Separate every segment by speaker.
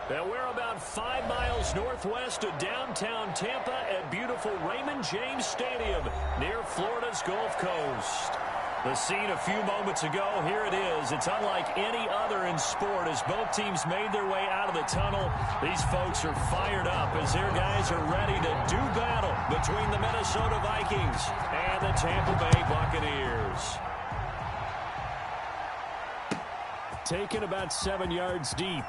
Speaker 1: And we're about 5 miles northwest of downtown Tampa at beautiful Raymond James Stadium near Florida's Gulf Coast. The scene a few moments ago, here it is. It's unlike any other in sport as both teams made their way out of the tunnel. These folks are fired up as their guys are ready to do battle between the Minnesota Vikings and the Tampa Bay Buccaneers. Taken about 7 yards deep.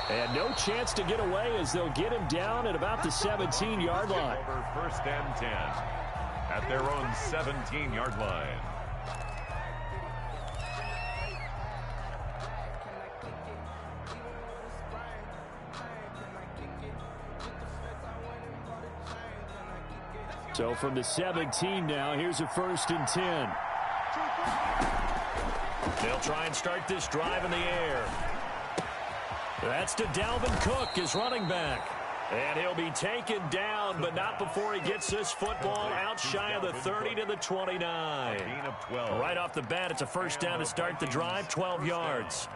Speaker 1: And no chance to get away as they'll get him down at about the 17-yard line.
Speaker 2: Over 1st and 10 at their own 17-yard line.
Speaker 1: So from the 17 now, here's a 1st and 10. They'll try and start this drive in the air. That's to Dalvin Cook, his running back. And he'll be taken down, but not before he gets this football out shy of the 30 to the 29.
Speaker 2: Gain of 12.
Speaker 1: Right off the bat, it's a 1st down to start the drive, 12 yards.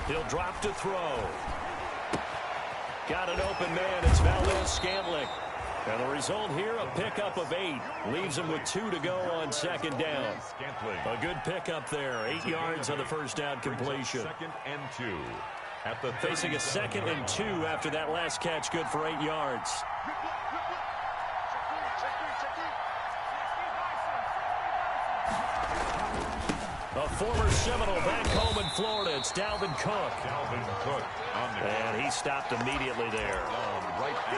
Speaker 1: He'll drop to throw. Got an open man. It's Valdez-Scantling. And the result here, a pickup of 8. Leaves him with 2 to go on 2nd down. A good pickup there. 8 yards on the 1st down completion.
Speaker 2: 2nd and 2. At the
Speaker 1: facing a 2nd and 2 after that last catch, good for 8 yards. A former Seminole back home in Florida. It's Dalvin Cook. And he stopped immediately there.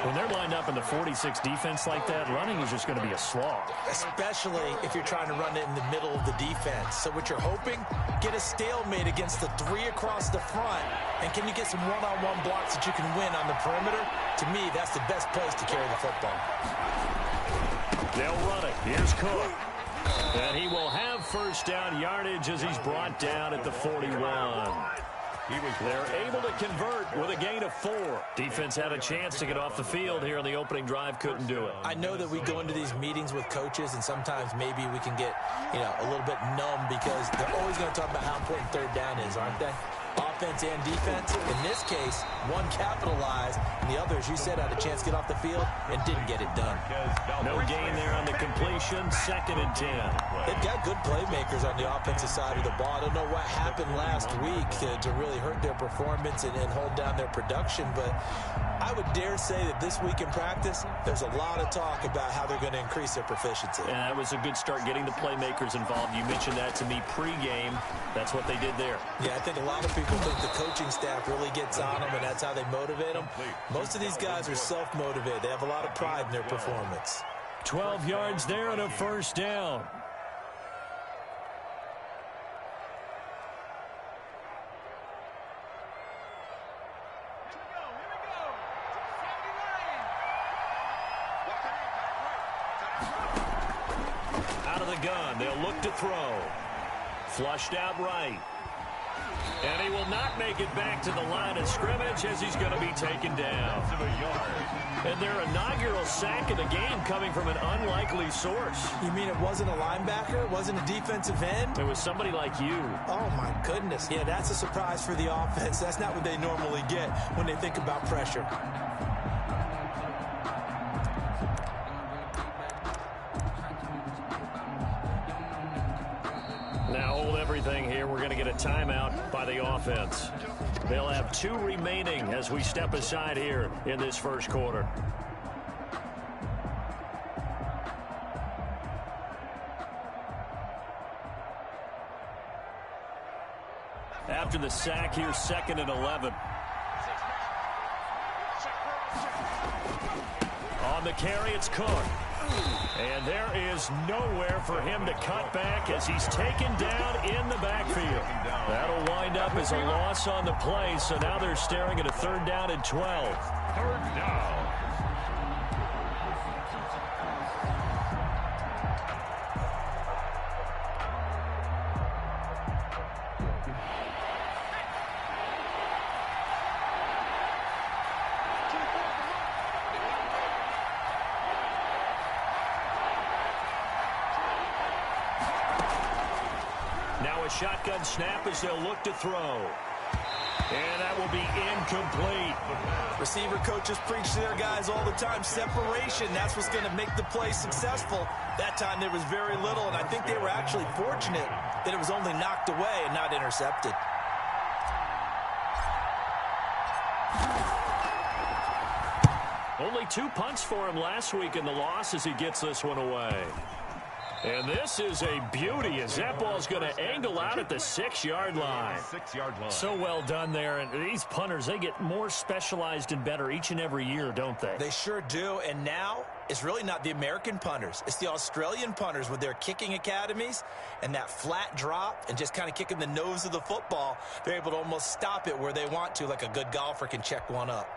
Speaker 1: When they're lined up in the 46 defense like that, running is just going to be a slog.
Speaker 3: Especially if you're trying to run it in the middle of the defense. So what you're hoping, get a stalemate against the 3 across the front. And can you get some one-on-one blocks that you can win on the perimeter? To me, that's the best place to carry the football.
Speaker 1: They'll run it. Here's Cook. And he will have 1st down yardage as he's brought down at the 41. They're able to convert with a gain of 4. Defense had a chance to get off the field here on the opening drive, couldn't do it.
Speaker 3: I know that we go into these meetings with coaches, and sometimes maybe we can get, a little bit numb because they're always going to talk about how important 3rd down is, aren't they? Offense and defense. In this case, one capitalized, and the other, as you said, had a chance to get off the field and didn't get it done.
Speaker 1: No gain there on the completion. 2nd and 10.
Speaker 3: They've got good playmakers on the offensive side of the ball. I don't know what happened last week to really hurt their performance and hold down their production, but I would dare say that this week in practice, there's a lot of talk about how they're going to increase their proficiency.
Speaker 1: Yeah, that was a good start getting the playmakers involved. You mentioned that to me pregame. That's what they did there.
Speaker 3: Yeah, I think a lot of people think the coaching staff really gets on them, and that's how they motivate them. Most of these guys are self-motivated. They have a lot of pride in their performance.
Speaker 1: 12 yards there and a 1st down. Out of the gun, they'll look to throw. Flushed out right. And he will not make it back to the line of scrimmage as he's going to be taken down. And their inaugural sack of the game coming from an unlikely source.
Speaker 3: You mean it wasn't a linebacker? It wasn't a defensive end?
Speaker 1: It was somebody like you.
Speaker 3: Oh, my goodness. Yeah, that's a surprise for the offense. That's not what they normally get when they think about pressure.
Speaker 1: Now hold everything here. We're going to get a timeout by the offense. They'll have 2 remaining as we step aside here in this 1st quarter. After the sack, here's 2nd and 11. On the carry, it's Cook. And there is nowhere for him to cut back as he's taken down in the backfield. That'll wind up as a loss on the play, so now they're staring at a 3rd down and 12.
Speaker 2: 3rd down.
Speaker 1: Now a shotgun snap as they'll look to throw. And that will be incomplete.
Speaker 3: Receiver coaches preach to their guys all the time. Separation, that's what's going to make the play successful. That time there was very little, and I think they were actually fortunate that it was only knocked away and not intercepted.
Speaker 1: Only 2 punts for him last week in the loss as he gets this one away. And this is a beauty as that ball's going to angle out at the 6-yard line.
Speaker 2: 6-yard line.
Speaker 1: So well done there. And these punters, they get more specialized and better each and every year, don't they?
Speaker 3: They sure do. And now it's really not the American punters. It's the Australian punters with their kicking academies and that flat drop and just kind of kicking the nose of the football. They're able to almost stop it where they want to, like a good golfer can check one up.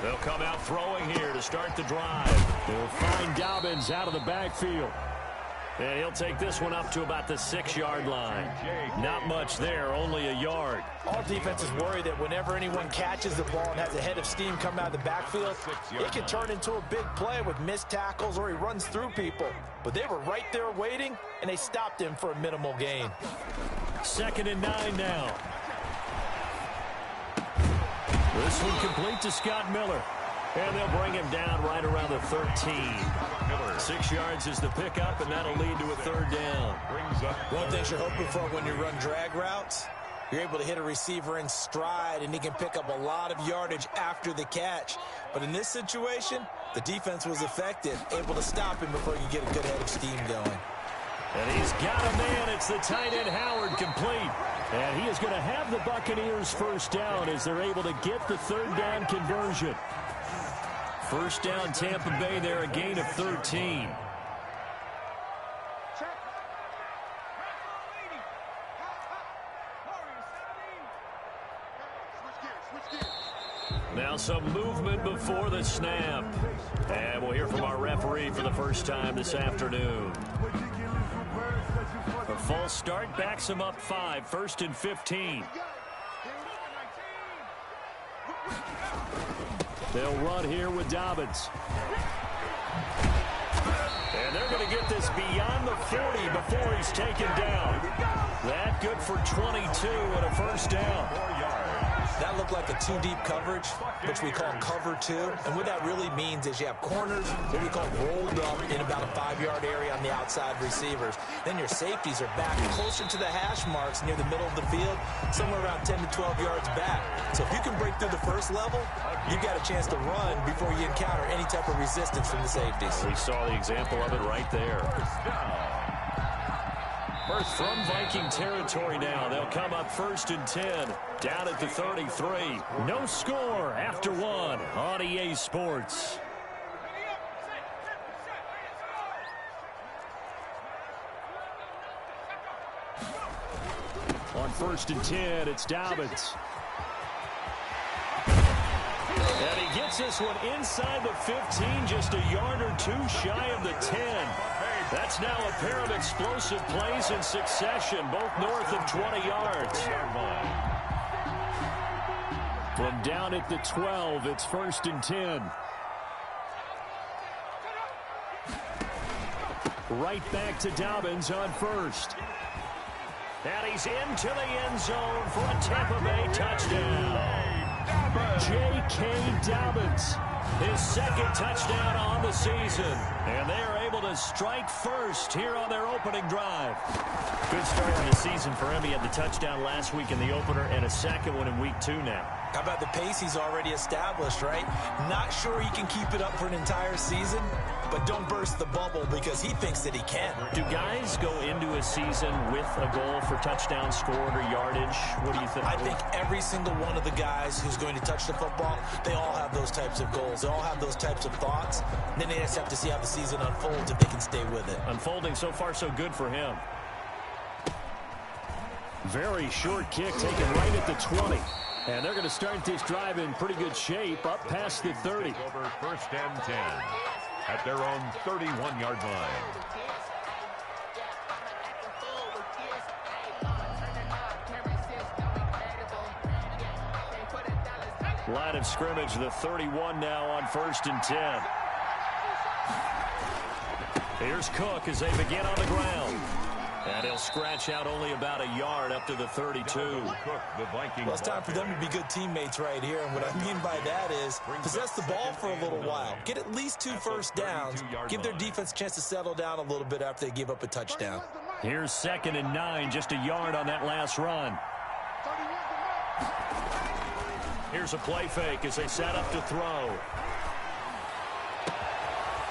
Speaker 1: They'll come out throwing here to start the drive. They'll find Dobbins out of the backfield. And he'll take this one up to about the 6-yard line. Not much there, only a yard.
Speaker 3: All defenses worry that whenever anyone catches the ball and has a head of steam come out of the backfield, it can turn into a big play with missed tackles or he runs through people. But they were right there waiting, and they stopped him for a minimal gain.
Speaker 1: 2nd and 9 now. This one complete to Scott Miller. And they'll bring him down right around the 13. 6 yards is the pickup, and that'll lead to a 3rd down.
Speaker 3: One thing you're hoping for when you run drag routes, you're able to hit a receiver in stride, and he can pick up a lot of yardage after the catch. But in this situation, the defense was effective, able to stop him before you get a good head of steam going.
Speaker 1: And he's got a man. It's the tight end Howard complete. And he is going to have the Buccaneers 1st down as they're able to get the 3rd down conversion. 1st down Tampa Bay there, a gain of 13. Now some movement before the snap. And we'll hear from our referee for the first time this afternoon. A false start backs him up 5, 1st and 15. They'll run here with Dobbins. And they're going to get this beyond the 40 before he's taken down. That good for 22 and a 1st down.
Speaker 3: That looked like a 2-deep coverage, which we call cover 2. And what that really means is you have corners, what we call rolled up in about a 5-yard area on the outside receivers. Then your safeties are back closer to the hash marks near the middle of the field, somewhere around 10 to 12 yards back. So if you can break through the first level, you've got a chance to run before you encounter any type of resistance from the safeties.
Speaker 1: We saw the example of it right there. First from Viking territory now. They'll come up 1st and 10. Down at the 33. No score after 1 on EA Sports. On 1st and 10, it's Dobbins. And he gets this one inside the 15, just a yard or 2 shy of the 10. That's now a pair of explosive plays in succession, both north of 20 yards. From down at the 12, it's 1st and 10. Right back to Dobbins on 1st. And he's into the end zone for a Tampa Bay touchdown. J.K. Dobbins, his 2nd touchdown on the season. And they are able to strike first here on their opening drive. Good start to the season for him. He had the touchdown last week in the opener and a 2nd one in week 2 now.
Speaker 3: How about the pace he's already established, right? Not sure he can keep it up for an entire season, but don't burst the bubble because he thinks that he can.
Speaker 1: Do guys go into a season with a goal for touchdowns scored or yardage? What do you think?
Speaker 3: I think every single one of the guys who's going to touch the football, they all have those types of goals. They all have those types of thoughts. And then they just have to see how the season unfolds if they can stay with it.
Speaker 1: Unfolding so far so good for him. Very short kick taken right at the 20. And they're going to start this drive in pretty good shape up past the 30.
Speaker 2: Over 1st and 10 at their own 31-yard line.
Speaker 1: Line of scrimmage, the 31 now on 1st and 10. Here's Cook as they begin on the ground. And he'll scratch out only about a yard up to the 32.
Speaker 3: Well, it's time for them to be good teammates right here. And what I mean by that is possess the ball for a little while. Get at least 2 first downs. Give their defense a chance to settle down a little bit after they give up a touchdown.
Speaker 1: Here's 2nd and 9, just a yard on that last run. Here's a play fake as they set up to throw.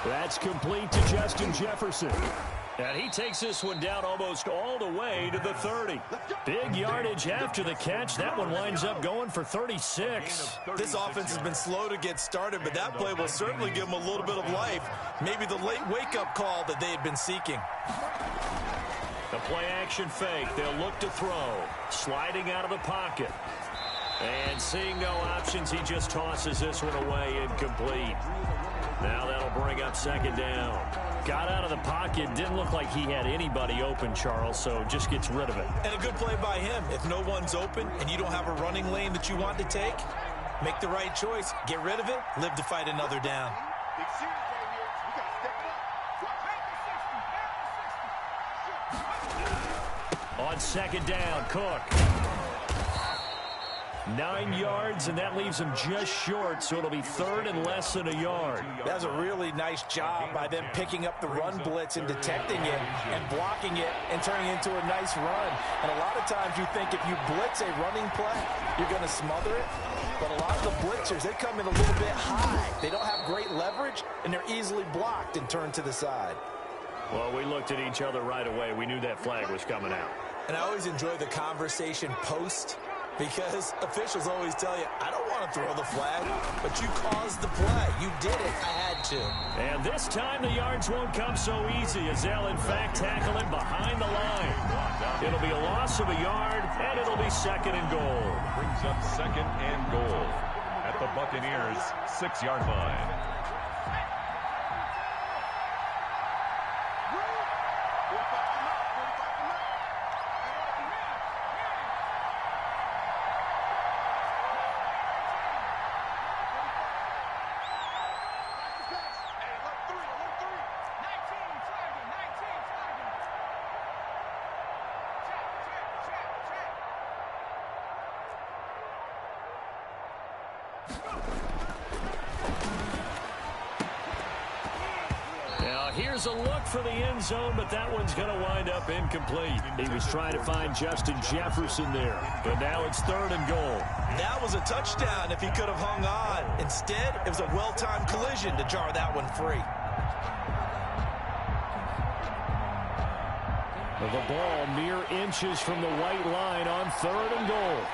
Speaker 1: That's complete to Justin Jefferson. And he takes this one down almost all the way to the 30. Big yardage after the catch. That one winds up going for 36.
Speaker 3: This offense has been slow to get started, but that play will certainly give them a little bit of life. Maybe the late wake-up call that they had been seeking.
Speaker 1: The play-action fake. They'll look to throw. Sliding out of the pocket. And seeing no options, he just tosses this one away incomplete. Now that'll bring up 2nd down. Got out of the pocket. Didn't look like he had anybody open, Charles, so just gets rid of it.
Speaker 3: And a good play by him. If no one's open and you don't have a running lane that you want to take, make the right choice. Get rid of it. Live to fight another down.
Speaker 1: On 2nd down, Cook. 9 yards, and that leaves him just short, so it'll be 3rd and less than a yard.
Speaker 3: That's a really nice job by them picking up the run blitz and detecting it and blocking it and turning it into a nice run. And a lot of times you think if you blitz a running play, you're going to smother it. But a lot of the blitzers, they come in a little bit high. They don't have great leverage, and they're easily blocked and turned to the side.
Speaker 1: Well, we looked at each other right away. We knew that flag was coming out.
Speaker 3: And I always enjoy the conversation post, because officials always tell you, I don't want to throw the flag, but you caused the play. You did it. I had to.
Speaker 1: And this time the yards won't come so easy as they'll, in fact, tackle him behind the line. It'll be a loss of a yard, and it'll be 2nd and goal.
Speaker 2: Brings up 2nd and goal at the Buccaneers' 6-yard line.
Speaker 1: Here's a look for the end zone, but that one's going to wind up incomplete. He was trying to find Justin Jefferson there, but now it's 3rd and goal.
Speaker 3: That was a touchdown if he could have hung on. Instead, it was a well-timed collision to jar that one free.
Speaker 1: The ball mere inches from the white line on 3rd and goal.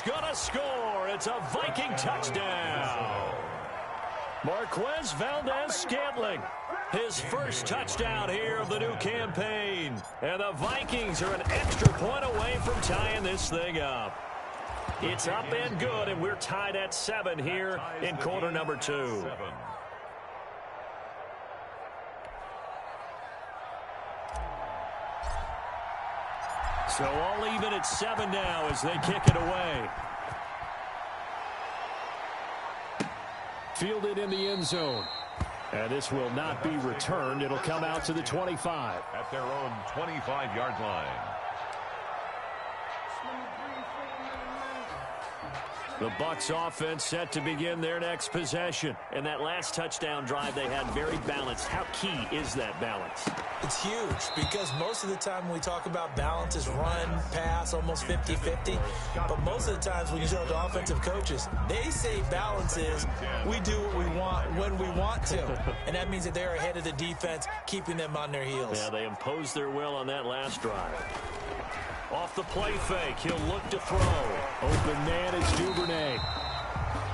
Speaker 1: Gonna score. It's a Viking touchdown. Marquez Valdez-Scantling, his first touchdown here of the new campaign. And the Vikings are an extra point away from tying this thing up. It's up and good, and we're tied at 7 here in quarter number 2. So all even at 7 now as they kick it away. Fielded in the end zone. And this will not be returned. It'll come out to the 25.
Speaker 2: At their own 25-yard line.
Speaker 1: The Bucs offense set to begin their next possession. And that last touchdown drive they had very balanced. How key is that balance?
Speaker 3: It's huge because most of the time when we talk about balance is run, pass, almost 50-50. But most of the times when you talk to offensive coaches, they say balance is we do what we want when we want to. And that means that they're ahead of the defense, keeping them on their heels.
Speaker 1: Yeah, they imposed their will on that last drive. Off the play fake, he'll look to throw. Open man is Duvernay.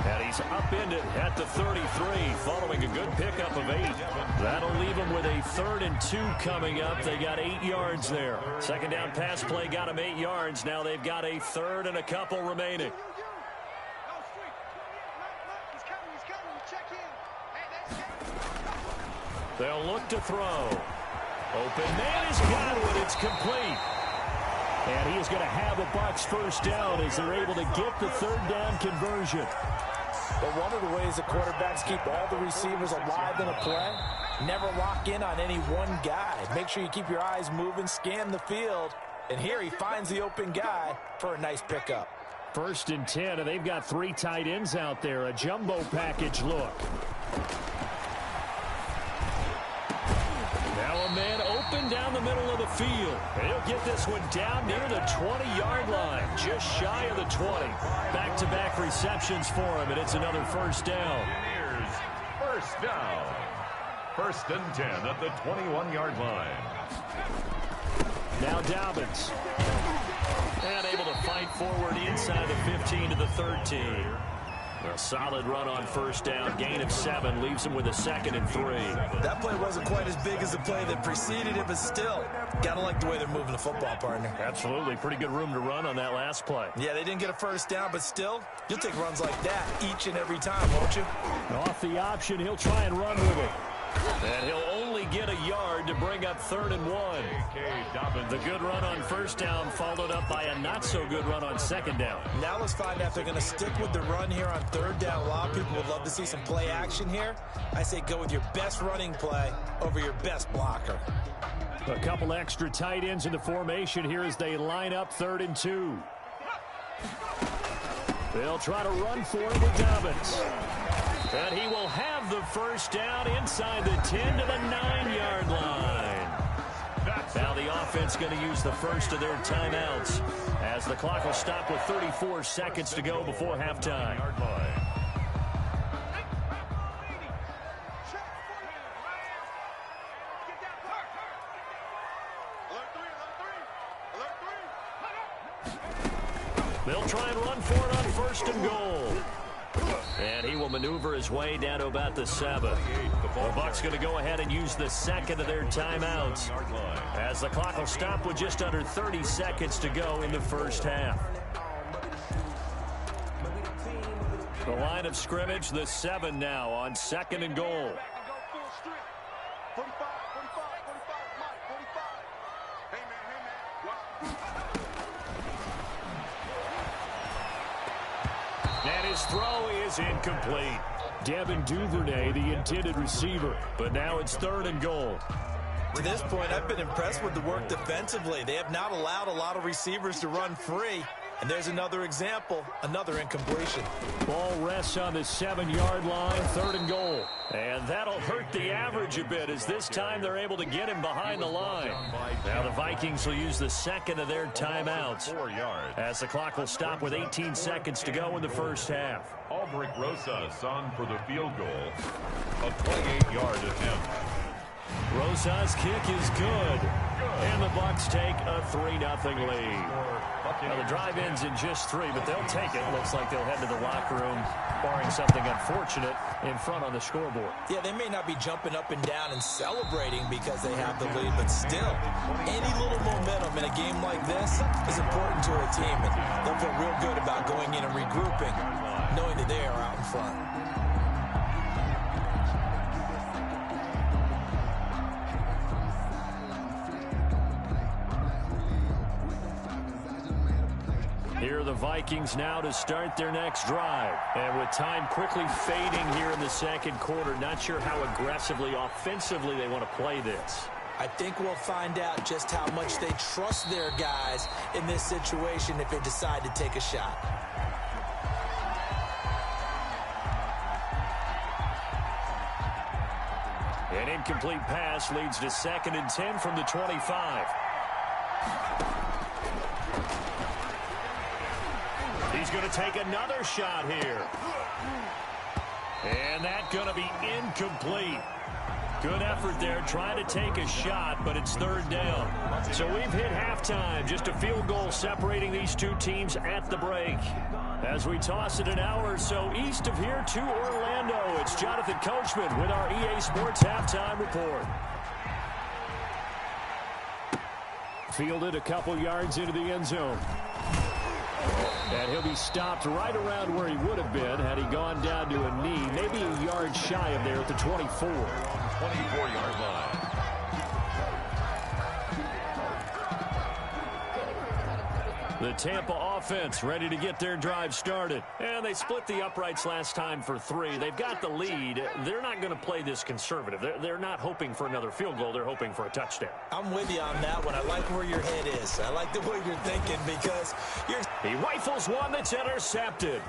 Speaker 1: And he's upended at the 33, following a good pickup of 8. That'll leave him with a 3rd and 2 coming up. They got 8 yards there. Second down pass play got him 8 yards. Now they've got a 3rd and a couple remaining. They'll look to throw. Open man has got it. It's complete. And he is going to have a Bucs first down as they're able to get the third down conversion.
Speaker 3: But one of the ways the quarterbacks keep all the receivers alive in a play, never lock in on any one guy. Make sure you keep your eyes moving, scan the field. And here he finds the open guy for a nice pickup.
Speaker 1: 1st and 10, and they've got 3 tight ends out there. A jumbo package look. Now a man open down the middle of the field. He'll get this one down near the 20-yard line, just shy of the 20. Back-to-back receptions for him, and it's another first down.
Speaker 2: Here's first down. 1st and 10 at the 21-yard line.
Speaker 1: Now Dobbins. And able to fight forward inside the 15 to the 13. A solid run on first down. Gain of 7 leaves him with a 2nd and 3.
Speaker 3: That play wasn't quite as big as the play that preceded it, but still, gotta like the way they're moving the football, partner.
Speaker 1: Absolutely. Pretty good room to run on that last play.
Speaker 3: Yeah, they didn't get a first down, but still, you'll take runs like that each and every time, won't you?
Speaker 1: Off the option, he'll try and run with it. And he'll only get a yard to bring up 3rd and 1. The good run on first down followed up by a not-so-good run on 2nd down.
Speaker 3: Now let's find out if they're going to stick with the run here on 3rd down. A lot of people would love to see some play action here. I say go with your best running play over your best blocker.
Speaker 1: A couple extra tight ends in the formation here as they line up 3rd and 2. They'll try to run for it with Dobbins. And he will have the first down inside the 10 to the 9-yard line. Now the offense going to use the first of their timeouts as the clock will stop with 34 seconds to go before halftime. They'll try and run for it on 1st and goal. And he will maneuver his way down to about the 7. The Bucs going to go ahead and use the 2nd of their timeouts as the clock will stop with just under 30 seconds to go in the first half. The line of scrimmage, the 7 now on 2nd and goal. And his throw is incomplete. Devin Duvernay, the intended receiver. But now it's 3rd and goal.
Speaker 3: To this point, I've been impressed with the work defensively. They have not allowed a lot of receivers to run free. And there's another example, another incompletion.
Speaker 1: Ball rests on the 7-yard line, 3rd and goal. And that'll hurt the average a bit as this time they're able to get him behind the line. Now the Vikings will use the 2nd of their timeouts as the clock will stop with 18 seconds to go in the first half.
Speaker 2: Albrecht Rosas on for the field goal. A 28-yard attempt.
Speaker 1: Rosas' kick is good. And the Bucs take a 3-0 lead. Now the drive ends in just 3, but they'll take it. Looks like they'll head to the locker room, barring something unfortunate, in front on the scoreboard.
Speaker 3: Yeah, they may not be jumping up and down and celebrating because they have the lead, but still, any little momentum in a game like this is important to a team, and they'll feel real good about going in and regrouping, knowing that they are out in front.
Speaker 1: Here are the Vikings now to start their next drive. And with time quickly fading here in the 2nd quarter, not sure how aggressively, offensively they want to play this.
Speaker 3: I think we'll find out just how much they trust their guys in this situation if they decide to take a shot.
Speaker 1: An incomplete pass leads to 2nd and 10 from the 25. He's going to take another shot here. And that's going to be incomplete. Good effort there, trying to take a shot, but it's 3rd down. So we've hit halftime. Just a field goal separating these two teams at the break. As we toss it an hour or so east of here to Orlando, it's Jonathan Coachman with our EA Sports Halftime Report. Fielded a couple yards into the end zone. And he'll be stopped right around where he would have been had he gone down to a knee, maybe a yard shy of there at the 24.
Speaker 2: 24-yard line.
Speaker 1: The Tampa offense ready to get their drive started. And they split the uprights last time for 3. They've got the lead. They're not going to play this conservative. They're not hoping for another field goal. They're hoping for a touchdown.
Speaker 3: I'm with you on that one. I like where your head is. I like the way you're thinking because you're...
Speaker 1: He rifles one that's intercepted.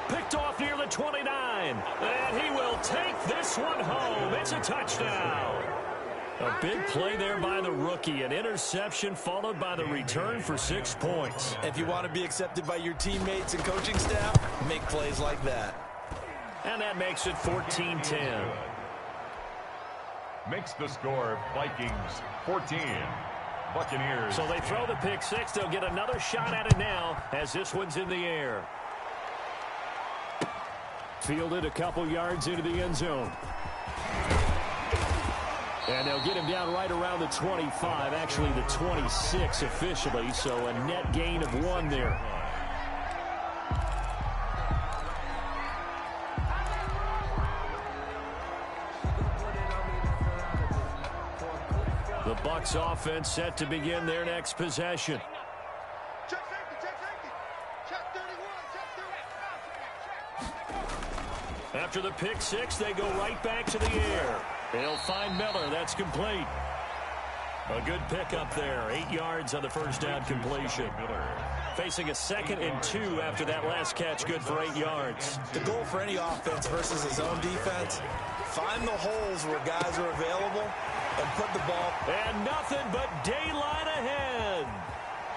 Speaker 1: Picked off near the 29. And he will take this one home. It's a touchdown. A big play there by the rookie. An interception followed by the return for 6 points.
Speaker 3: If you want to be accepted by your teammates and coaching staff, make plays like that.
Speaker 1: And that makes it 14-10.
Speaker 2: Makes the score Vikings 14. Buccaneers.
Speaker 1: So they throw the pick 6. They'll get another shot at it now as this one's in the air. Fielded a couple yards into the end zone. And they'll get him down right around the 25, actually the 26 officially, so a net gain of 1 there. The Bucs offense set to begin their next possession. After the pick 6, they go right back to the air. They'll find Miller. That's complete. A good pickup there. 8 yards on the first down completion. Facing a 2nd and 2 after that last catch. Good for 8 yards.
Speaker 3: The goal for any offense versus his own defense, find the holes where guys are available and put the ball.
Speaker 1: And nothing but daylight ahead.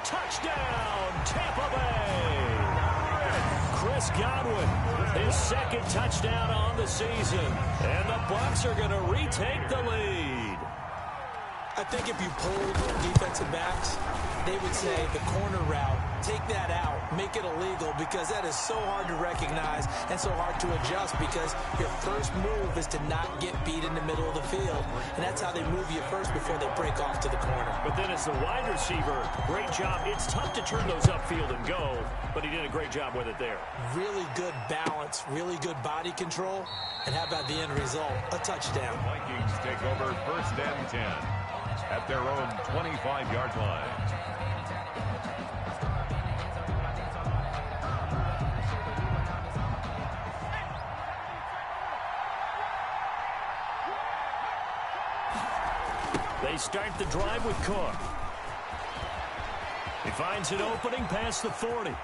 Speaker 1: Touchdown, Tampa Bay. Chris Godwin, his 2nd touchdown on the season. And the Bucs are going to retake the lead.
Speaker 3: I think if you pulled defensive backs, they would say the corner route, take that out, make it illegal, because that is so hard to recognize and so hard to adjust because your first move is to not get beat in the middle of the field. And that's how they move you first before they break off to the corner.
Speaker 1: But then as the wide receiver, great job. It's tough to turn those upfield and go, but he did a great job with it there.
Speaker 3: Really good balance, really good body control. And how about the end result? A touchdown.
Speaker 2: Vikings take over 1st and 10 at their own 25-yard line.
Speaker 1: They start the drive with Cook. He finds an opening past the 40.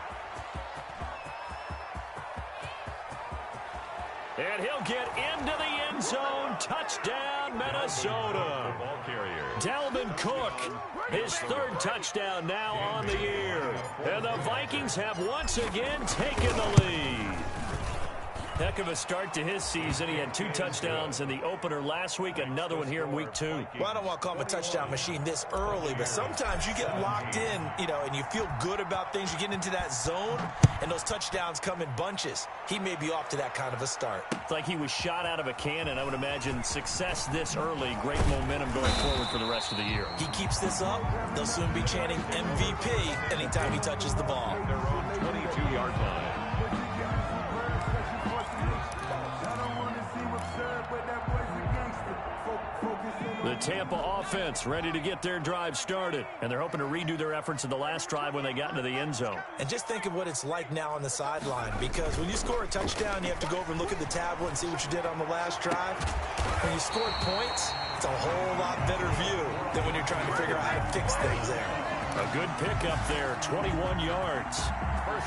Speaker 1: And he'll get into the end zone. Touchdown, Minnesota.
Speaker 2: Ball carrier.
Speaker 1: Dalvin Cook, his 3rd touchdown now on the year. And the Vikings have once again taken the lead. Heck of a start to his season. He had 2 touchdowns in the opener last week, another one here in week 2.
Speaker 3: Well, I don't want to call him a touchdown machine this early, but sometimes you get locked in, and you feel good about things. You get into that zone, and those touchdowns come in bunches. He may be off to that kind of a start.
Speaker 1: It's like he was shot out of a cannon. I would imagine success this early, great momentum going forward for the rest of the year.
Speaker 3: He keeps this up, they'll soon be chanting MVP anytime he touches the ball.
Speaker 2: Their own 22-yard line.
Speaker 1: The Tampa offense ready to get their drive started, and they're hoping to redo their efforts in the last drive when they got into the end zone.
Speaker 3: And just think of what it's like now on the sideline, because when you score a touchdown, you have to go over and look at the tablet and see what you did on the last drive. When you scored points, it's a whole lot better view than when you're trying to figure out how to fix things there.
Speaker 1: A good pickup there, 21 yards.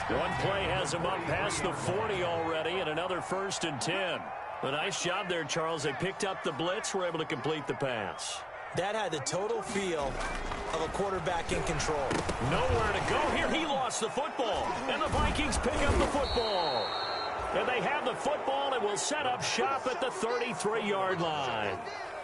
Speaker 1: One play has him up past the 40 already, and another 1st and 10. A nice job there, Charles. They picked up the blitz, were able to complete the pass.
Speaker 3: That had the total feel of a quarterback in control.
Speaker 1: Nowhere to go here. He lost the football, and the Vikings pick up the football. And they have the football and will set up shop at the 33-yard line.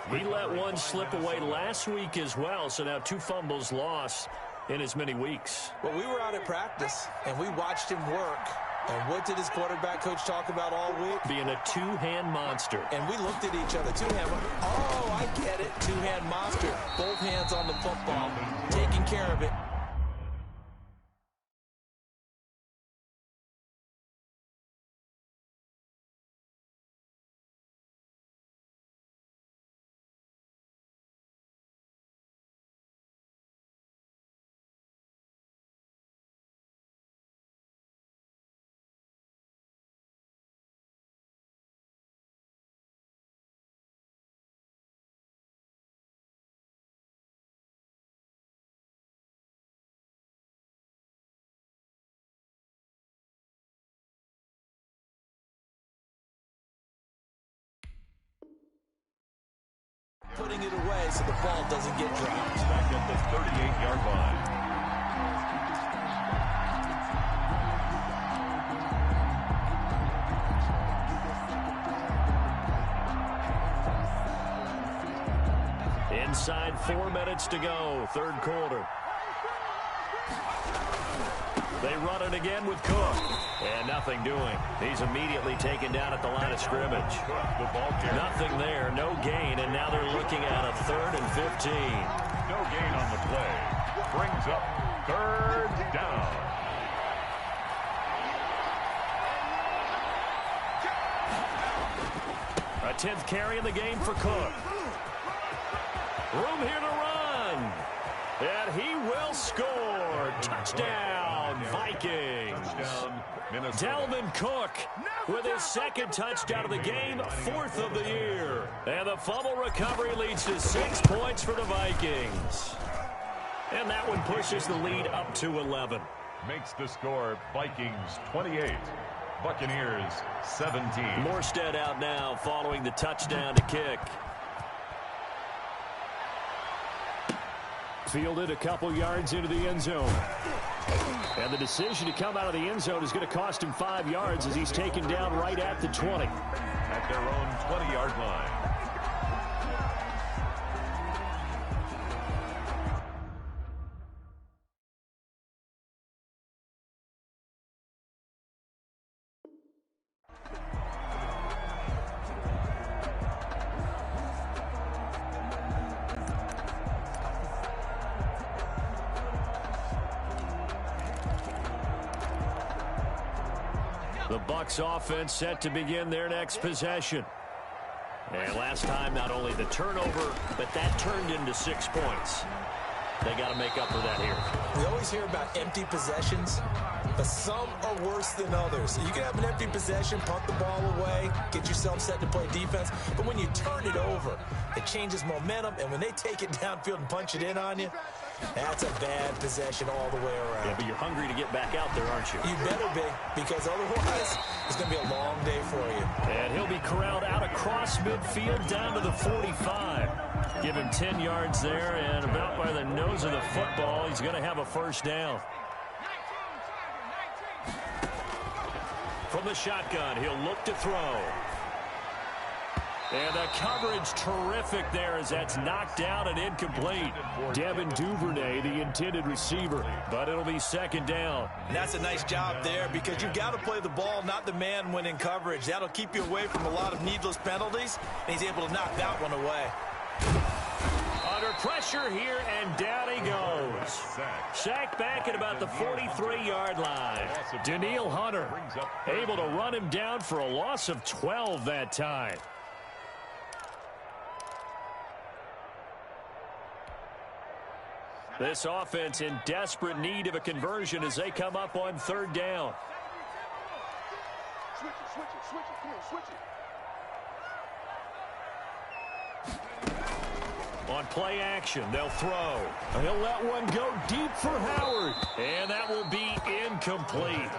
Speaker 1: He let one slip away last week as well, so now 2 fumbles lost in as many weeks.
Speaker 3: Well, we were out at practice, and we watched him work. And what did his quarterback coach talk about all week?
Speaker 1: Being a 2-hand monster.
Speaker 3: And we looked at each other. 2-hand. Oh, I get it. 2-hand monster. Both hands on the football. Taking care of it. putting it away so the ball doesn't get dropped.
Speaker 2: Back at the 38-yard line.
Speaker 1: Inside 4 minutes to go, third quarter. They run it again with Cook. And nothing doing. He's immediately taken down at the line of scrimmage. Nothing there, no gain, and now they're looking at a 3rd and 15.
Speaker 2: No gain on the play. Brings up 3rd down.
Speaker 1: A 10th carry in the game for Cook. Room here to run. And he will score. Touchdown, Vikings. Dalvin Cook with his 2nd touchdown of the game, 4th of the year. And the fumble recovery leads to 6 points for the Vikings. And that one pushes the lead up to 11.
Speaker 2: Makes the score Vikings 28. Buccaneers 17.
Speaker 1: Morstead out now following the touchdown to kick. Fielded a couple yards into the end zone. And the decision to come out of the end zone is going to cost him 5 yards as he's taken down right at the 20.
Speaker 2: At their own 20-yard line.
Speaker 1: The Bucs offense set to begin their next possession. And last time, not only the turnover, but that turned into 6 points. They got to make up for that here.
Speaker 3: We always hear about empty possessions, but some are worse than others. You can have an empty possession, punt the ball away, get yourself set to play defense, but when you turn it over, it changes momentum, and when they take it downfield and punch it in on you, that's a bad possession all the way around.
Speaker 1: Yeah, but you're hungry to get back out there, aren't you?
Speaker 3: You better be, because otherwise it's going to be a long day for you.
Speaker 1: And he'll be corralled out across midfield down to the 45. Give him 10 yards there, and about by the nose of the football, he's going to have a first down. From the shotgun, he'll look to throw. And the coverage terrific there as that's knocked down and incomplete. Devin Duvernay, the intended receiver, but it'll be 2nd down.
Speaker 3: And that's a nice job there because you've got to play the ball, not the man when in coverage. That'll keep you away from a lot of needless penalties, and he's able to knock that one away.
Speaker 1: Under pressure here, and down he goes. Sacked back at about the 43-yard line. Danielle Hunter able to run him down for a loss of 12 that time. This offense in desperate need of a conversion as they come up on 3rd down. On play action, they'll throw. He'll let one go deep for Howard. And that will be incomplete.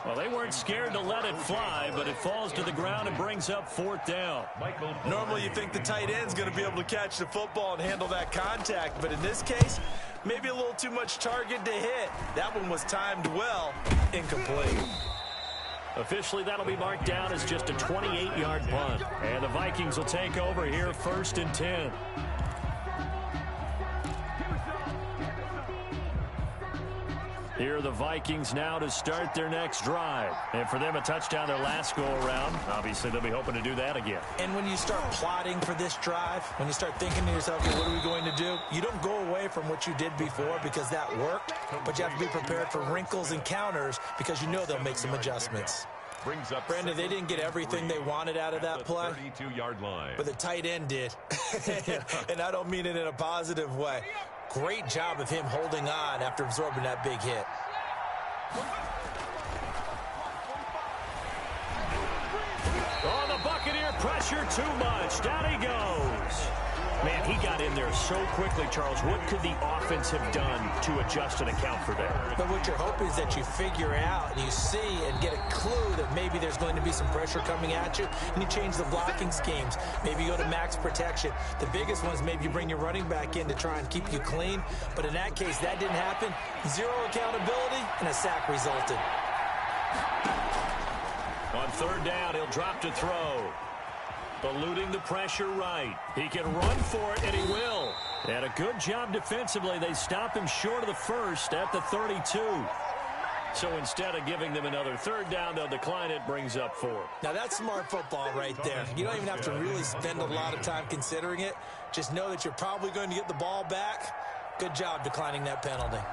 Speaker 1: Well, they weren't scared to let it fly, but it falls to the ground and brings up 4th down.
Speaker 3: Normally you think the tight end's going to be able to catch the football and handle that contact, but in this case, maybe a little too much target to hit. That one was timed well. Incomplete.
Speaker 1: Officially, that'll be marked down as just a 28-yard punt. And the Vikings will take over here 1st and 10. Here are the Vikings now to start their next drive. And for them, a touchdown their last go-around. Obviously, they'll be hoping to do that again.
Speaker 3: And when you start plotting for this drive, when you start thinking to yourself, okay, what are we going to do? You don't go away from what you did before because that worked, but you have to be prepared for wrinkles and counters because you know they'll make some adjustments. Brandon, they didn't get everything they wanted out of that play,
Speaker 2: 32-yard line.
Speaker 3: But the tight end did. And I don't mean it in a positive way. Great job of him holding on after absorbing that big hit.
Speaker 1: Oh, the Buccaneer pressure too much. Down he goes. Man, he got in there so quickly, Charles. What could the offense have done to adjust and account for that?
Speaker 3: But what you're hoping is that you figure out and you see and get a clue that maybe there's going to be some pressure coming at you, and you change the blocking schemes. Maybe you go to max protection. The biggest one is maybe you bring your running back in to try and keep you clean. But in that case, that didn't happen. Zero accountability, and a sack resulted.
Speaker 1: On third down, he'll drop to throw. Eluding the pressure right. He can run for it, and he will. And a good job defensively. They stop him short of the first at the 32. So instead of giving them another third down, they'll decline it, brings up 4.
Speaker 3: Now, that's smart football right there. You don't even have to really spend a lot of time considering it. Just know that you're probably going to get the ball back. Good job declining that penalty.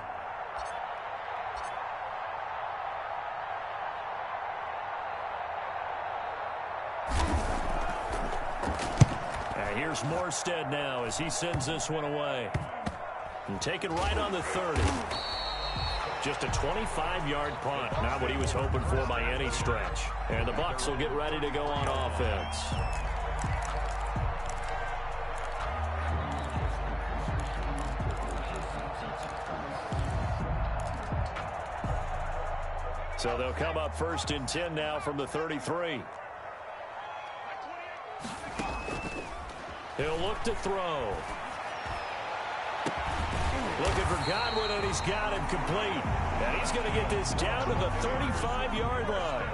Speaker 1: Here's Morstead now as he sends this one away. And take it right on the 30. Just a 25-yard punt. Not what he was hoping for by any stretch. And the Bucs will get ready to go on offense. So they'll come up 1st and 10 now from the 33. He'll look to throw. Looking for Godwin, and he's got him complete. And he's going to get this down to the 35-yard line.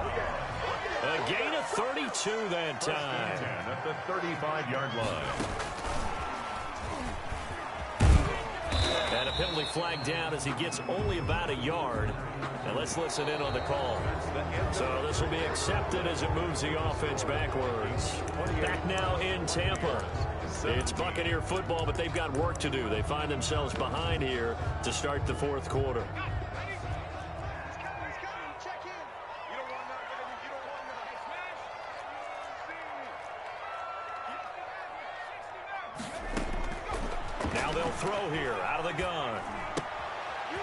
Speaker 1: A gain of 32 that time.
Speaker 2: At the 35-yard line.
Speaker 1: And a penalty flag down as he gets only about a yard. And let's listen in on the call. So this will be accepted as it moves the offense backwards. Back now in Tampa. It's Buccaneer football, but they've got work to do. They find themselves behind here to start the 4th quarter. Now they'll throw here out of the gun.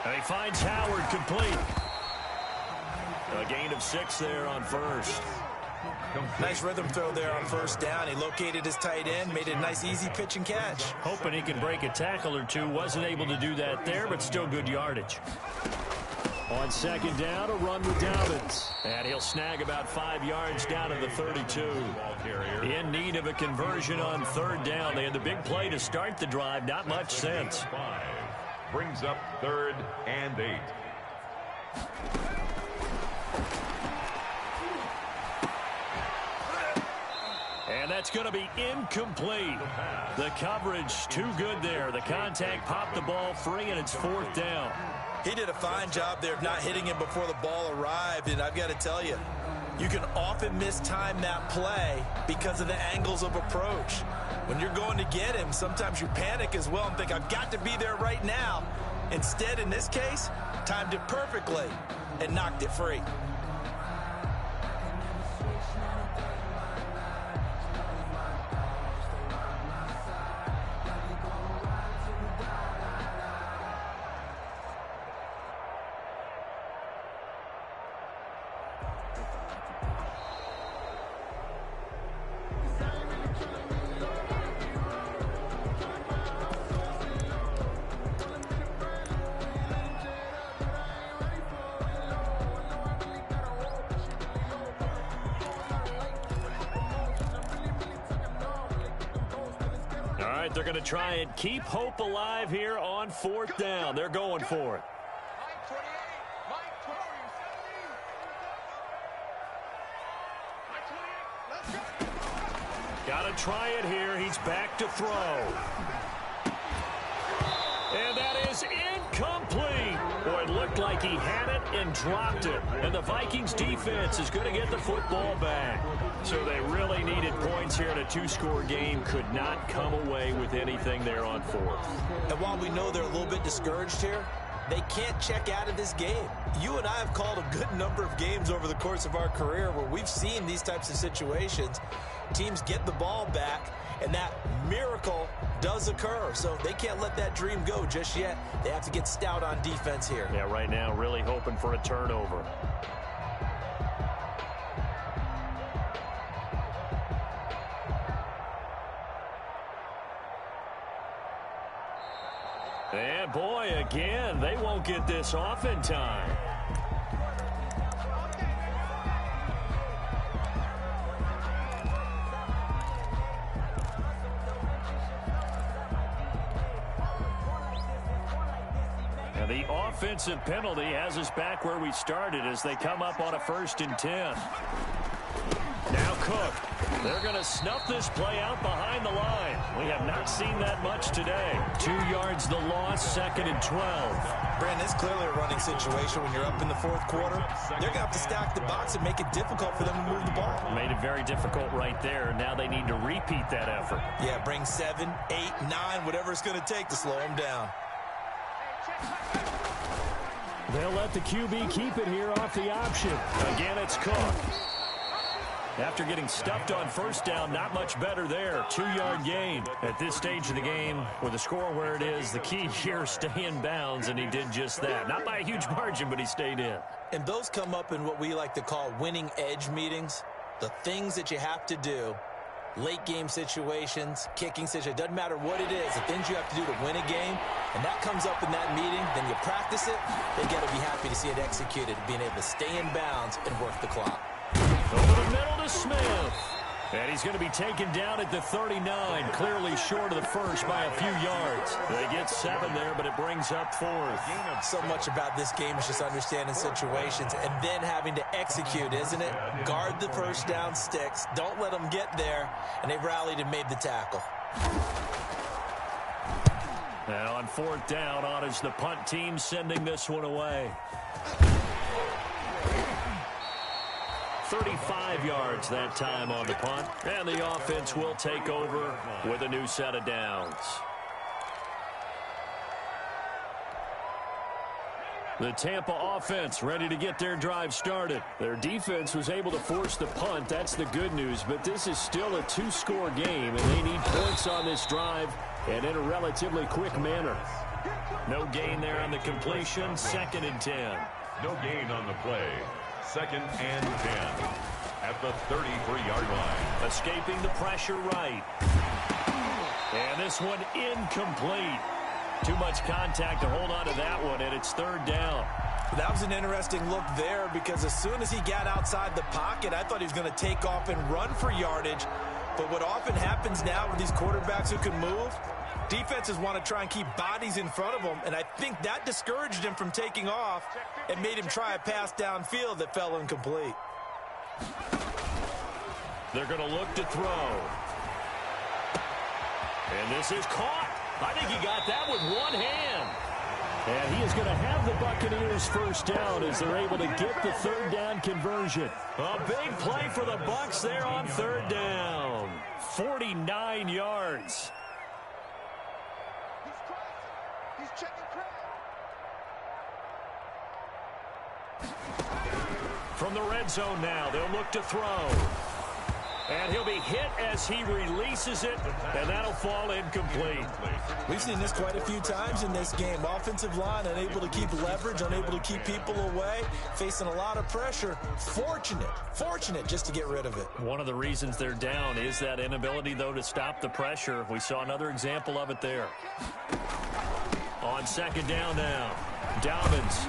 Speaker 1: And he finds Howard complete. A gain of 6 there on first.
Speaker 3: Nice rhythm throw there on first down. He located his tight end, made a nice easy pitch and catch.
Speaker 1: Hoping he can break a tackle or two. Wasn't able to do that there, but still good yardage. On second down, a run with Dobbins. And he'll snag about 5 yards down to the 32. In need of a conversion on third down. They had the big play to start the drive. Not much sense.
Speaker 2: Brings up 3rd and 8.
Speaker 1: And that's going to be incomplete. The coverage too good there. The contact popped the ball free, and it's 4th down.
Speaker 3: He did a fine job there of not hitting him before the ball arrived, and I've got to tell you, you can often mistime that play because of the angles of approach. When you're going to get him, sometimes you panic as well and think, I've got to be there right now. Instead, in this case, timed it perfectly and knocked it free.
Speaker 1: They're going to try and keep hope alive here on 4th down. They're going for it. Got to try it here. He's back to throw. And that is incomplete. Boy, it looked like he had it and dropped it. And the Vikings defense is going to get the football back. So they really needed points here in a 2-score game. Could not come away with anything there on 4th.
Speaker 3: And while we know they're a little bit discouraged here, they can't check out of this game. You and I have called a good number of games over the course of our career where we've seen these types of situations. Teams get the ball back, and that miracle does occur. So they can't let that dream go just yet. They have to get stout on defense here.
Speaker 1: Yeah, right now really hoping for a turnover. And boy, again, they won't get this off in time. And the offensive penalty has us back where we started as they come up on a 1st and 10. Now Cook. They're going to snuff this play out behind the line. We have not seen that much today. 2 yards the loss, 2nd and 12.
Speaker 3: Brandon, it's clearly a running situation when you're up in the 4th quarter. They're going to have to stack the box and make it difficult for them to move the ball.
Speaker 1: Made it very difficult right there. Now they need to repeat that effort.
Speaker 3: Yeah, bring 7, 8, 9, whatever it's going to take to slow them down.
Speaker 1: They'll let the QB keep it here off the option. Again, it's Cook. After getting stuffed on 1st down, not much better there. 2-yard gain. At this stage of the game, with the score where it is, the key here, stay in bounds, and he did just that. Not by a huge margin, but he stayed in.
Speaker 3: And those come up in what we like to call winning edge meetings. The things that you have to do, late game situations, kicking situations, doesn't matter what it is, the things you have to do to win a game, and that comes up in that meeting, then you practice it, they got to be happy to see it executed, being able to stay in bounds and work the clock.
Speaker 1: Over the middle to Smith. And he's going to be taken down at the 39, clearly short of the first by a few yards. They get 7 there, but it brings up 4th.
Speaker 3: So much about this game is just understanding situations and then having to execute, isn't it? Guard the 1st down sticks. Don't let them get there. And they've rallied and made the tackle.
Speaker 1: Now on 4th down, on is the punt team sending this one away. 35 yards that time on the punt. And the offense will take over with a new set of downs. The Tampa offense ready to get their drive started. Their defense was able to force the punt. That's the good news. But this is still a 2-score game, and they need points on this drive and in a relatively quick manner. No gain there on the completion. 2nd and 10.
Speaker 2: No gain on the play. 2nd and 10 at the 33-yard line.
Speaker 1: Escaping the pressure right. And this one incomplete. Too much contact to hold on to that one, and it's 3rd down.
Speaker 3: That was an interesting look there because as soon as he got outside the pocket, I thought he was going to take off and run for yardage. But what often happens now with these quarterbacks who can move, defenses want to try and keep bodies in front of them, and I think that discouraged him from taking off and made him try a pass downfield that fell incomplete.
Speaker 1: They're going to look to throw. And this is caught. I think he got that with one hand. And he is going to have the Buccaneers 1st down as they're able to get the 3rd down conversion. A big play for the Bucs there on 3rd down. 49 yards. From the red zone now, they'll look to throw. And he'll be hit as he releases it, and that'll fall incomplete.
Speaker 3: We've seen this quite a few times in this game. Offensive line unable to keep leverage, unable to keep people away, facing a lot of pressure. Fortunate just to get rid of it.
Speaker 1: One of the reasons they're down is that inability, though, to stop the pressure. We saw another example of it there. On 2nd down now, Dobbins.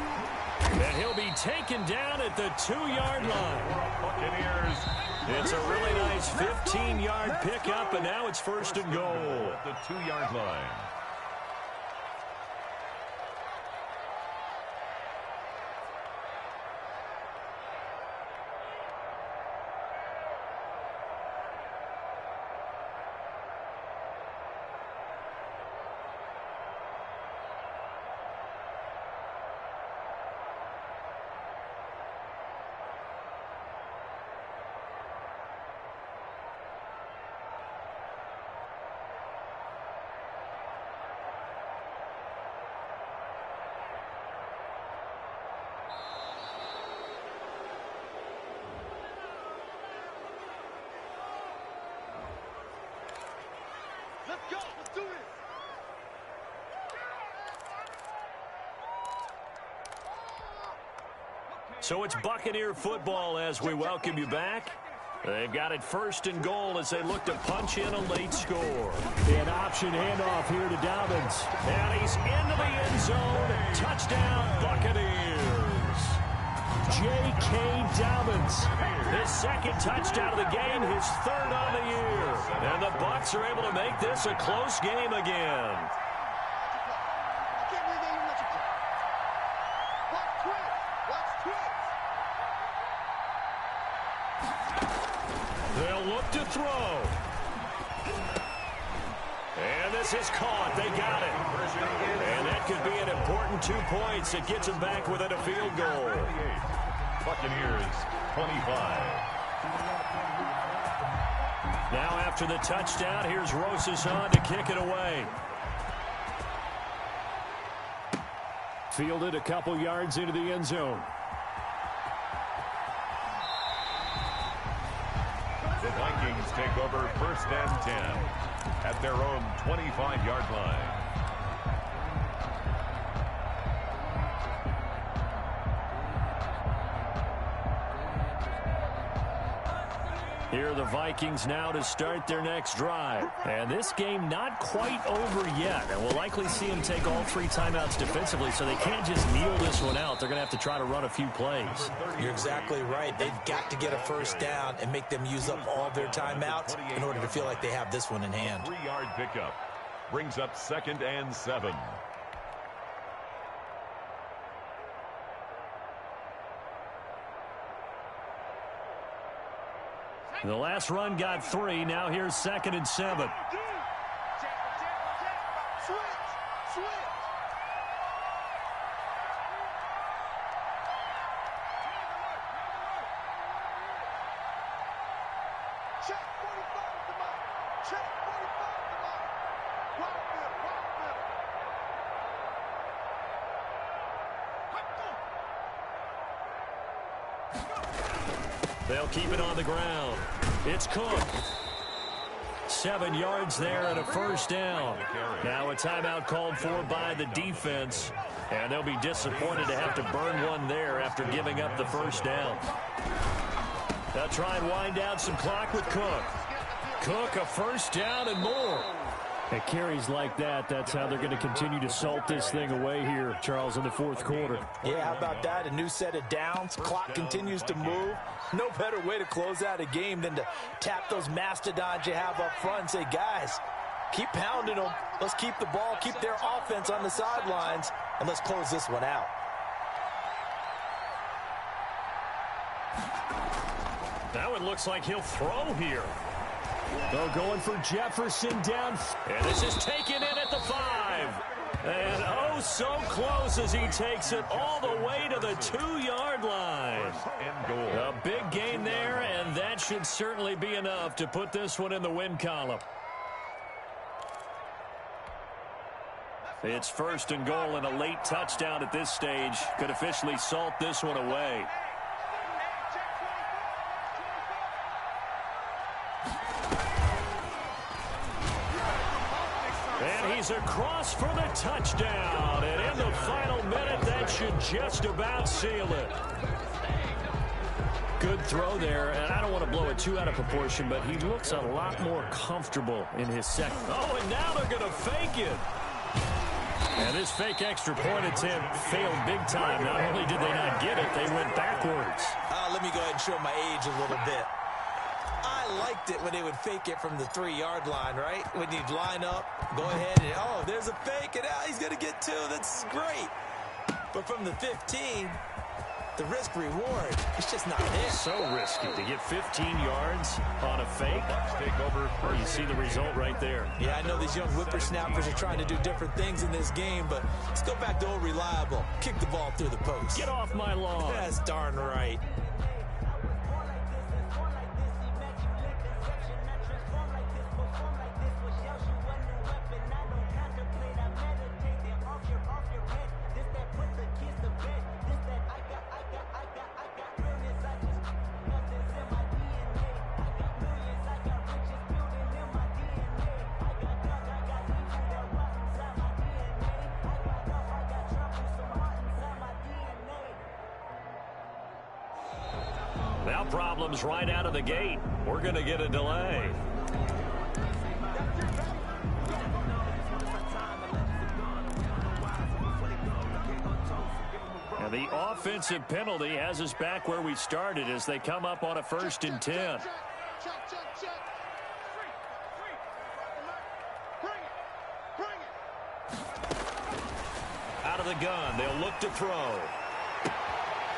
Speaker 1: And he'll be taken down at the 2-yard line.
Speaker 2: Buccaneers.
Speaker 1: It's a really nice 15-yard pickup, and now it's 1st and goal.
Speaker 2: At the 2-yard line.
Speaker 1: So it's Buccaneer football as we welcome you back. They've got it first and goal as they look to punch in a late score.
Speaker 4: An option handoff here to Dobbins.
Speaker 1: And he's into the end zone. Touchdown, Buccaneers.
Speaker 4: J.K. Dobbins.
Speaker 1: His second touchdown of the game, his third on the year. And the Bucs are able to make this a close game again. They'll look to throw. And this is caught. They got it. And that could be an important 2 points. It gets them back within a field goal.
Speaker 2: Buccaneers, 25.
Speaker 1: Now after the touchdown, here's Rosas to kick it away.
Speaker 4: Fielded a couple yards into the end zone.
Speaker 2: The Vikings take over first and 10 at their own 25-yard line.
Speaker 1: Here are the Vikings now to start their next drive. And this game not quite over yet. And we'll likely see them take all 3 timeouts defensively, so they can't just kneel this one out. They're going to have to try to run a few plays.
Speaker 3: You're exactly right. They've got to get a first down and make them use up all their timeouts in order to feel like they have this one in hand.
Speaker 2: 3-yard pickup brings up 2nd and 7.
Speaker 1: The last run got 3. Now here's 2nd and 7. They'll keep it on the ground. It's Cook. 7 yards there and a first down. Now a timeout called for by the defense. And they'll be disappointed to have to burn one there after giving up the first down. They'll try and wind down some clock with Cook. Cook, a first down and more.
Speaker 4: At carries like that, that's how they're going to continue to salt this thing away here, Charles, in the fourth quarter.
Speaker 3: Yeah, how about that? A new set of downs. Clock continues to move. No better way to close out a game than to tap those mastodons you have up front and say, guys, keep pounding them. Let's keep the ball, keep their offense on the sidelines, and let's close this one out.
Speaker 1: Now it looks like he'll throw here.
Speaker 4: They're going for Jefferson down.
Speaker 1: And this is taken in at the 5. And oh, so close as he takes it all the way to the 2-yard line. A big gain there, and that should certainly be enough to put this one in the win column. It's first and goal, and a late touchdown at this stage could officially salt this one away. And he's across for the touchdown. And in the final minute, that should just about seal it. Good throw there, and I don't want to blow it too out of proportion, but he looks a lot more comfortable in his second. Oh, and now they're going to fake it. And this fake extra point attempt failed big time. Not only did they not get it, they went backwards.
Speaker 3: Let me go ahead and show my age a little bit. I liked it when they would fake it from the 3-yard line, right? When you'd line up, go ahead and, oh, there's a fake, and he's going to get 2. That's great. But from the 15, the risk-reward, it's just not there.
Speaker 1: So risky to get 15 yards on a fake.
Speaker 2: Take over first.
Speaker 1: You see the result right there.
Speaker 3: Yeah, I know these young whippersnappers are trying to do different things in this game, but let's go back to old reliable. Kick the ball through the post.
Speaker 1: Get off my lawn.
Speaker 3: That's darn right.
Speaker 1: Now problems right out of the gate. We're going to get a delay. Now the offensive penalty has us back where we started as they come up on a 1st and 10. Out of the gun, they'll look to throw.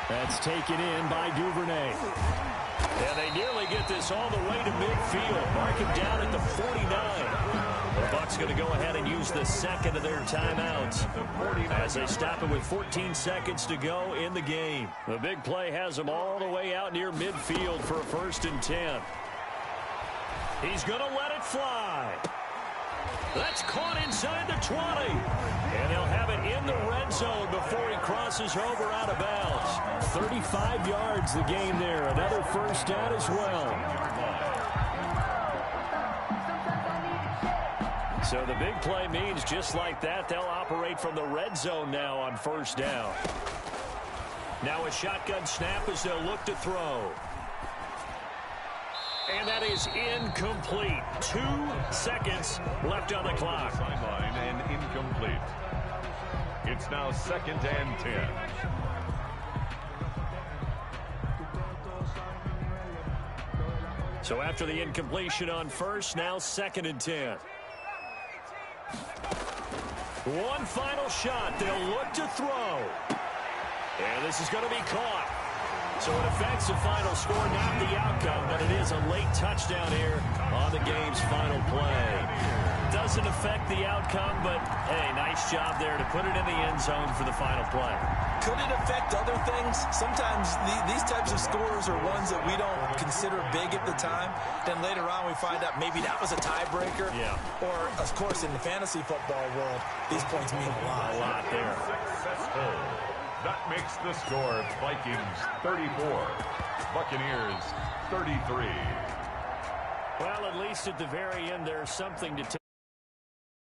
Speaker 4: That's taken in by Duvernay.
Speaker 1: And they nearly get this all the way to midfield. Mark him down at the 49. The Bucs going to go ahead and use the second of their timeouts as they stop it with 14 seconds to go in the game. The big play has them all the way out near midfield for a 1st and 10. He's going to let it fly. That's caught inside the 20. And they'll have it in the red zone before he crosses over out of bounds.
Speaker 4: 35 yards the game there. Another 1st down as well.
Speaker 1: So the big play means just like that, they'll operate from the red zone now on 1st down. Now a shotgun snap as they'll look to throw. And that is incomplete. 2 seconds left on the clock.
Speaker 2: Sideline and incomplete. It's now 2nd and 10.
Speaker 1: So after the incompletion on 1st, now 2nd and 10. One final shot. They'll look to throw. And this is going to be caught. So it affects the final score, not the outcome, but it is a late touchdown here on the game's final play. Doesn't affect the outcome, but, hey, nice job there to put it in the end zone for the final play.
Speaker 3: Could it affect other things? Sometimes these types of scores are ones that we don't consider big at the time. Then later on we find out maybe that was a tiebreaker.
Speaker 1: Yeah.
Speaker 3: Or, of course, in the fantasy football world, these points mean a lot.
Speaker 1: A lot there.
Speaker 2: Successful. That makes the score Vikings 34, Buccaneers 33.
Speaker 1: Well, at least at the very end, there's something to take.